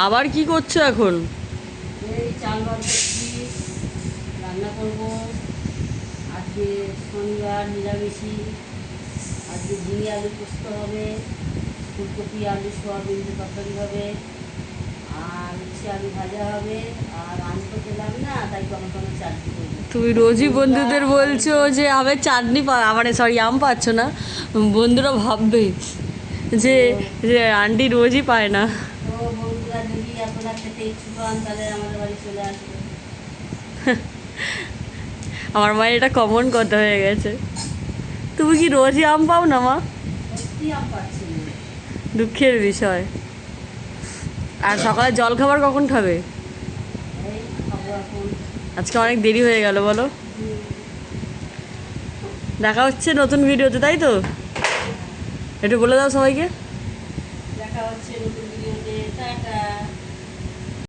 আবার কি করছো এখন? এই চাল বার করছি, রান্না করবো। আজকে শনিবার নিরামিষি। আজকে ঝিঙে আলু পোস্ত হবে, ফুলকপি আলু সোয়াবিন দিয়ে তরকারি হবে, আর উচ্ছে আলু ভাজা হবে। আর আম তো পেলাম না, তাই টমেটো চাটনি করবো। তুমি রোজই বন্ধুরা বন্ধুদের বলছো যে আমের চাটনি মানে সরি আম পাচ্ছ না। বন্ধুরা ভাববে যে যে আন্টি রোজই পায় না। তো বন্ধুরা যদি আপনারা খেতে ইচ্ছুক হন তাহলে আমাদের বাড়ি চলে আসবে। আমার মায়ের এটা কমন কথা হয়ে গেছে। তুমি কি রোজই আম পাও না মা? সত্যি আম পাচ্ছি না। দুঃখের বিষয়। আর সকালে জল খাবার কখন খাবে? এই খাবো এখন। আজকে অনেক দেরি হয়ে গেল বলো। দেখা হচ্ছে নতুন ভিডিওতে, তাই তো? একটু বলে দাও সবাইকে। দেখা হচ্ছে নতুন